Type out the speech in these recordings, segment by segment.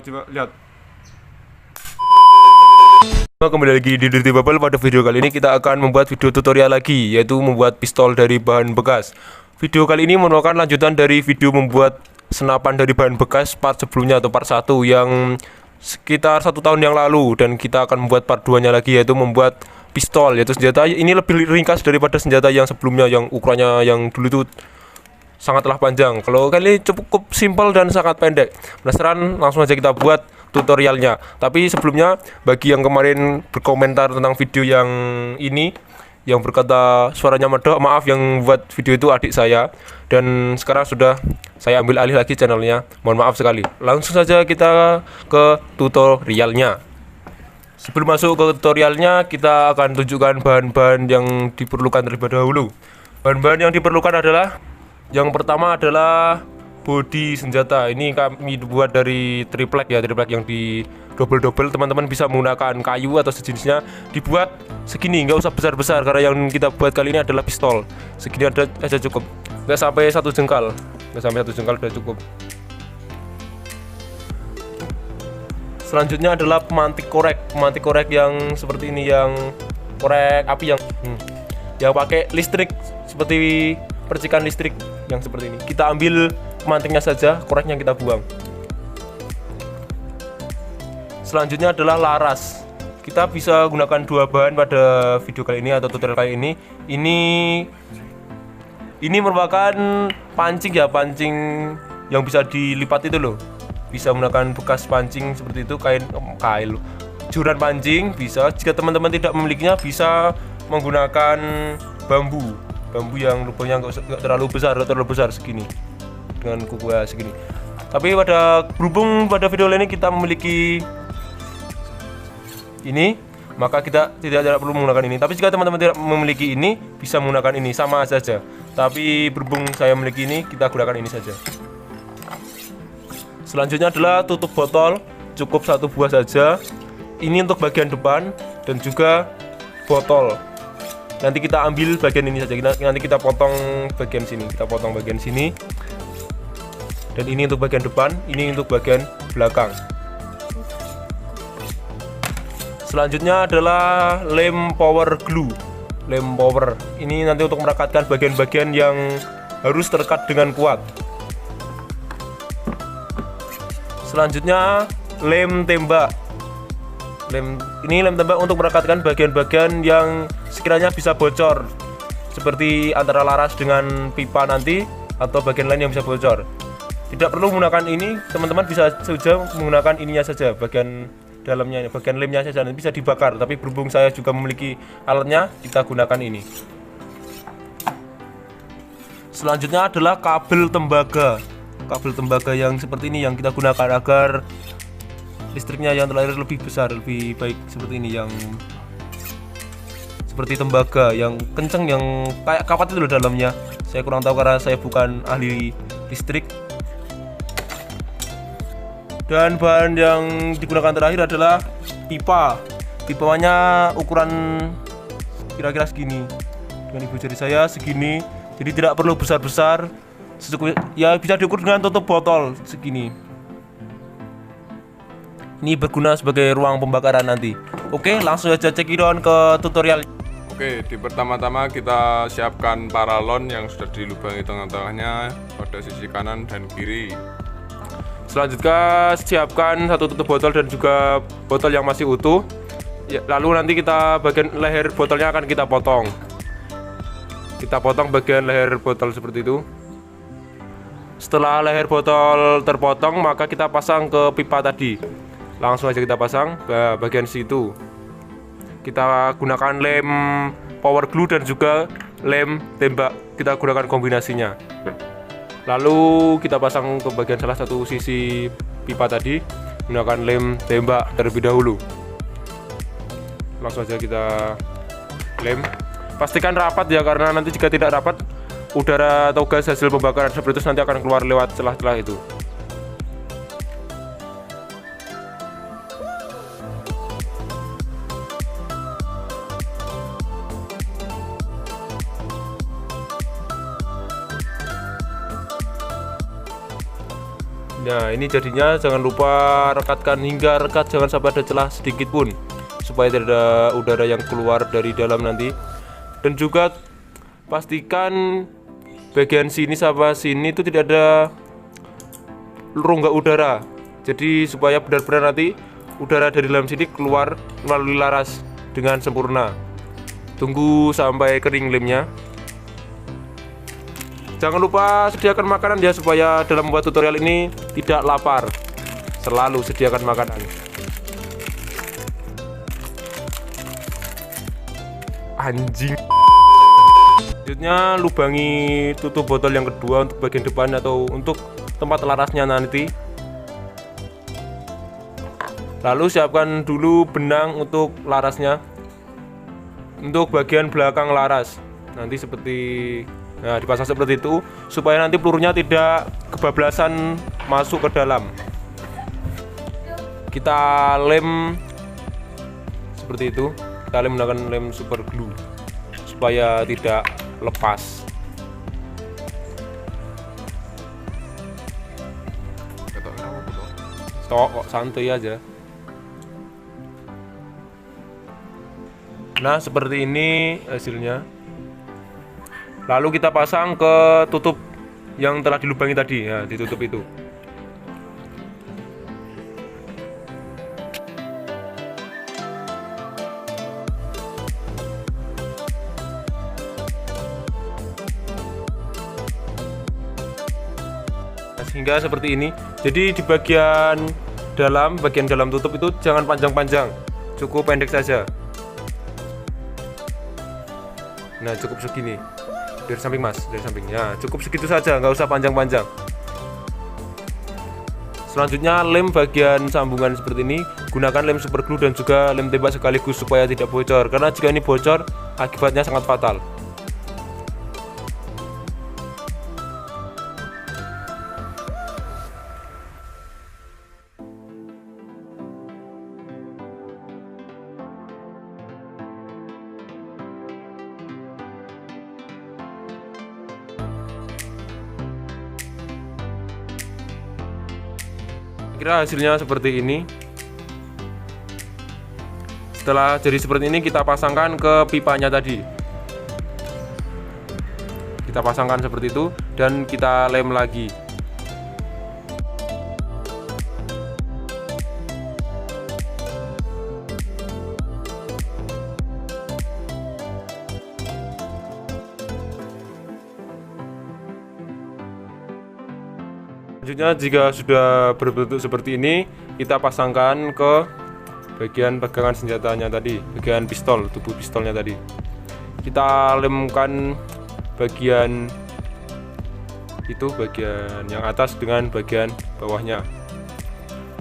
Coba lihat. Kembali lagi di Dirty Bubble. Pada video kali ini kita akan membuat video tutorial lagi, yaitu membuat pistol dari bahan bekas. Video kali ini merupakan lanjutan dari video membuat senapan dari bahan bekas part sebelumnya atau part 1 yang sekitar 1 tahun yang lalu, dan kita akan membuat part 2 nya lagi, yaitu membuat pistol, yaitu senjata ini lebih ringkas daripada senjata yang sebelumnya yang ukurannya yang dulu itu sangatlah panjang. Kalau kali ini cukup simpel dan sangat pendek. Penasaran? Langsung aja kita buat tutorialnya. Tapi sebelumnya, bagi yang kemarin berkomentar tentang video yang ini, yang berkata suaranya medok, maaf, yang buat video itu adik saya, dan sekarang sudah saya ambil alih lagi channelnya. Mohon maaf sekali. Langsung saja kita ke tutorialnya. Sebelum masuk ke tutorialnya, kita akan tunjukkan bahan-bahan yang diperlukan terlebih dahulu. Bahan-bahan yang diperlukan adalah, yang pertama adalah bodi senjata. Ini kami buat dari triplek ya, triplek yang di double-double. Teman-teman bisa menggunakan kayu atau sejenisnya. Dibuat segini, nggak usah besar-besar, karena yang kita buat kali ini adalah pistol. Segini aja cukup, nggak sampai 1 jengkal, udah cukup. Selanjutnya adalah pemantik korek yang seperti ini, yang korek api yang pakai listrik, seperti percikan listrik yang seperti ini. Kita ambil pemantiknya saja, koreknya kita buang. Selanjutnya adalah laras. Kita bisa gunakan 2 bahan pada video kali ini atau tutorial kali ini. Ini merupakan pancing ya, pancing yang bisa dilipat itu loh. Bisa menggunakan bekas pancing seperti itu, kain joran pancing bisa. Jika teman-teman tidak memilikinya, bisa menggunakan bambu yang lubangnya nggak terlalu besar segini, dengan kuku segini. Tapi berhubung pada video ini kita memiliki ini, maka kita tidak perlu menggunakan ini. Tapi jika teman-teman tidak memiliki ini, bisa menggunakan ini, sama saja. Tapi berhubung saya memiliki ini, kita gunakan ini saja. Selanjutnya adalah tutup botol, cukup 1 buah saja. Ini untuk bagian depan dan juga botol. Nanti kita ambil bagian ini saja. Nanti kita potong bagian sini. Dan ini untuk bagian depan, ini untuk bagian belakang. Selanjutnya adalah lem power glue. Lem power ini nanti untuk merekatkan bagian-bagian yang harus terkat dengan kuat. Selanjutnya lem tembak. Lem tembak untuk merekatkan bagian-bagian yang sekiranya bisa bocor, seperti antara laras dengan pipa nanti, atau bagian lain yang bisa bocor. Tidak perlu menggunakan ini, teman-teman bisa saja menggunakan ininya saja, bagian dalamnya, bagian lemnya saja, nanti bisa dibakar. Tapi berhubung saya juga memiliki alatnya, kita gunakan ini. Selanjutnya adalah kabel tembaga. Kabel tembaga yang seperti ini yang kita gunakan agar listriknya yang teralir lebih besar, lebih baik. Seperti ini, yang seperti tembaga yang kenceng, yang kayak kawat itu loh dalamnya. Saya kurang tahu karena saya bukan ahli listrik. Dan bahan yang digunakan terakhir adalah pipa. Pipanya ukuran kira-kira segini, dengan ibu jari saya segini, jadi tidak perlu besar-besar. Ya, bisa diukur dengan tutup botol segini. Ini berguna sebagai ruang pembakaran nanti. Oke, langsung aja cekidot ke tutorial. Oke, di pertama-tama kita siapkan paralon yang sudah dilubangi tengah-tengahnya pada sisi kanan dan kiri. Selanjutnya siapkan 1 tutup botol dan juga botol yang masih utuh. Ya, lalu nanti kita bagian leher botolnya akan kita potong. Kita potong bagian leher botol seperti itu. Setelah leher botol terpotong, maka kita pasang ke pipa tadi. Langsung aja kita pasang ke bagian situ. Kita gunakan lem power glue dan juga lem tembak. Kita gunakan kombinasinya. Lalu kita pasang ke bagian salah satu sisi pipa tadi menggunakan lem tembak terlebih dahulu. Langsung aja kita lem. Pastikan rapat ya, karena nanti jika tidak rapat, udara atau gas hasil pembakaran seperti itu nanti akan keluar lewat celah-celah itu. Nah, ini jadinya jangan lupa rekatkan hingga rekat, jangan sampai ada celah sedikit pun, supaya tidak ada udara yang keluar dari dalam nanti. Dan juga pastikan bagian sini sama sini itu tidak ada rongga udara. Jadi supaya benar-benar nanti udara dari dalam sini keluar melalui laras dengan sempurna. Tunggu sampai kering lemnya. Jangan lupa sediakan makanan ya, supaya dalam membuat tutorial ini tidak lapar. Selalu sediakan makanan. Anjing. Selanjutnya lubangi tutup botol yang kedua untuk bagian depan atau untuk tempat larasnya nanti. Lalu siapkan dulu benang untuk larasnya. Untuk bagian belakang laras nanti seperti, nah, dipasang seperti itu supaya nanti pelurunya tidak kebablasan masuk ke dalam. Kita lem seperti itu. Kita lem menggunakan lem super glue supaya tidak lepas. Kok santai aja. Nah, seperti ini hasilnya. Lalu kita pasang ke tutup yang telah dilubangi tadi, ya, ditutup itu. Sehingga seperti ini. Jadi di bagian dalam tutup itu jangan panjang-panjang, cukup pendek saja. Nah, cukup segini. Dari samping mas, dari sampingnya cukup segitu saja, nggak usah panjang-panjang. Selanjutnya lem bagian sambungan seperti ini. Gunakan lem super glue dan juga lem tembak sekaligus supaya tidak bocor, karena jika ini bocor akibatnya sangat fatal. Kira hasilnya seperti ini. Setelah jadi seperti ini, kita pasangkan ke pipanya tadi. Kita pasangkan seperti itu dan kita lem lagi. Selanjutnya, jika sudah berbentuk seperti ini, kita pasangkan ke bagian pegangan senjatanya tadi, bagian pistol, tubuh pistolnya tadi. Kita lemkan bagian itu, bagian yang atas dengan bagian bawahnya.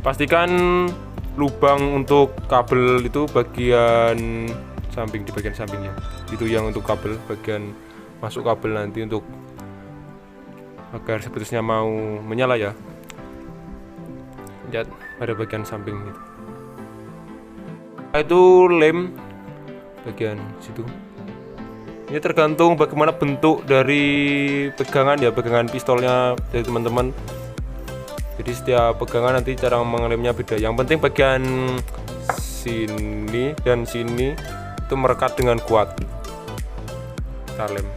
Pastikan lubang untuk kabel itu bagian samping, di bagian sampingnya. Itu yang untuk kabel, bagian masuk kabel nanti untuk agar sepertinya mau menyala ya. Lihat pada bagian samping itu. Itu lem bagian situ. Ini tergantung bagaimana bentuk dari pegangan ya, pegangan pistolnya dari teman-teman. Jadi setiap pegangan nanti cara mengelemnya beda. Yang penting bagian sini dan sini itu merekat dengan kuat. Kita lem.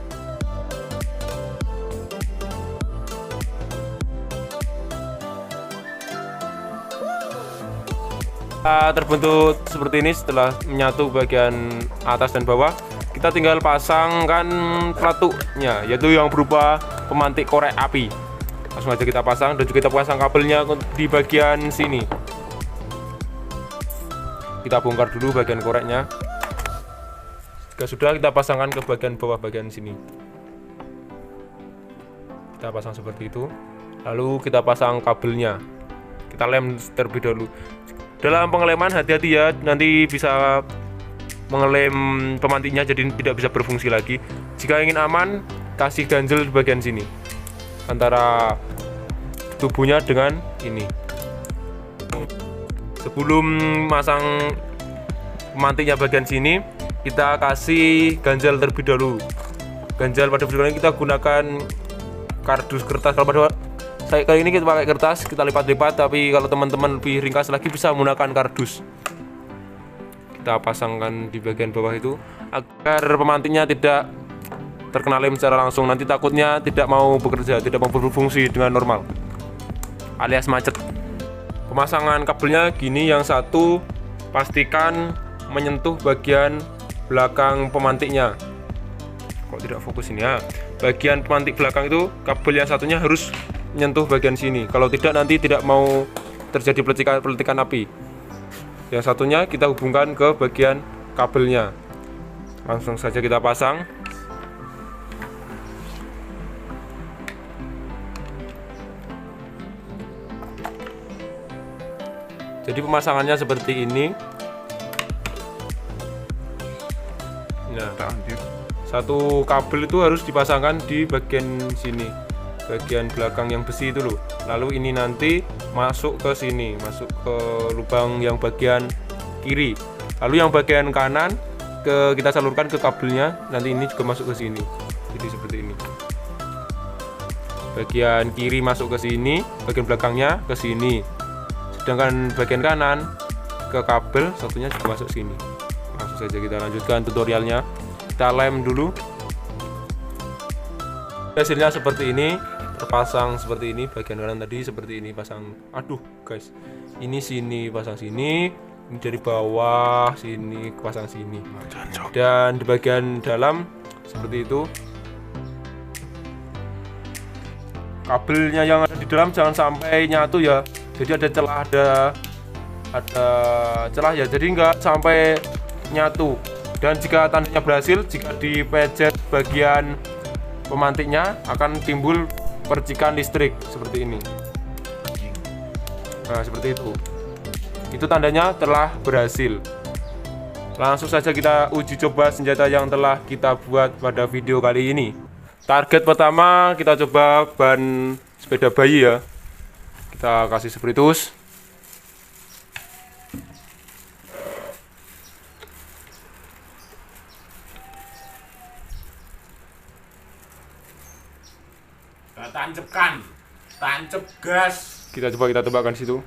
Terbentuk seperti ini. Setelah menyatu bagian atas dan bawah, kita tinggal pasangkan pelatuknya, yaitu yang berupa pemantik korek api. Langsung aja kita pasang, dan juga kita pasang kabelnya di bagian sini. Kita bongkar dulu bagian koreknya. Jika sudah, kita pasangkan ke bagian bawah, bagian sini. Kita pasang seperti itu. Lalu kita pasang kabelnya. Kita lem terlebih dahulu. Dalam pengeleman hati-hati ya, nanti bisa mengelem pemantiknya jadi tidak bisa berfungsi lagi. Jika ingin aman, kasih ganjel di bagian sini antara tubuhnya dengan ini. Sebelum masang pemantiknya bagian sini, kita kasih ganjel terlebih dahulu. Ganjel pada video ini kita gunakan kardus kertas. Kalau pada Kali ini kita pakai kertas, kita lipat-lipat, tapi kalau teman-teman lebih ringkas lagi bisa menggunakan kardus. Kita pasangkan di bagian bawah itu agar pemantiknya tidak terkena lem secara langsung. Nanti takutnya tidak mau bekerja, tidak mau berfungsi dengan normal, alias macet. Pemasangan kabelnya gini, yang satu pastikan menyentuh bagian belakang pemantiknya. Kok tidak fokus ini ya? Bagian pemantik belakang itu kabel yang satunya harus menyentuh bagian sini. Kalau tidak nanti tidak mau terjadi peletikan api. Yang satunya kita hubungkan ke bagian kabelnya. Langsung saja kita pasang. Jadi pemasangannya seperti ini. Nah, satu kabel itu harus dipasangkan di bagian sini, bagian belakang yang besi itu loh. Lalu ini nanti masuk ke sini, masuk ke lubang yang bagian kiri. Lalu yang bagian kanan kita salurkan ke kabelnya. Nanti ini juga masuk ke sini. Jadi seperti ini. Bagian kiri masuk ke sini, bagian belakangnya ke sini. Sedangkan bagian kanan ke kabel satunya juga masuk sini. Langsung saja kita lanjutkan tutorialnya. Kita lem dulu. Hasilnya seperti ini, terpasang seperti ini. Bagian kanan tadi seperti ini, pasang. Aduh guys, ini sini pasang sini, ini dari bawah sini pasang sini, dan di bagian dalam seperti itu. Kabelnya yang ada di dalam jangan sampai nyatu ya. Jadi ada celah, ada celah ya, jadi nggak sampai nyatu. Dan jika tandanya berhasil, jika dipejet bagian pemantiknya akan timbul percikan listrik seperti ini. Nah seperti itu. Itu tandanya telah berhasil. Langsung saja kita uji coba senjata yang telah kita buat pada video kali ini. Target pertama kita coba ban sepeda bayi ya. Kita kasih spiritus. Tancep gas. Kita tebakkan situ.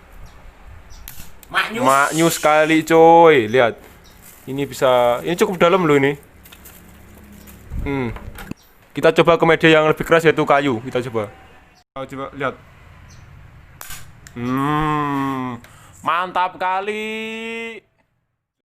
Maknyus. Maknyus sekali coy, lihat. Ini bisa, ini cukup dalam loh ini. Kita coba ke media yang lebih keras yaitu kayu. Kita coba. Coba lihat. Mantap kali.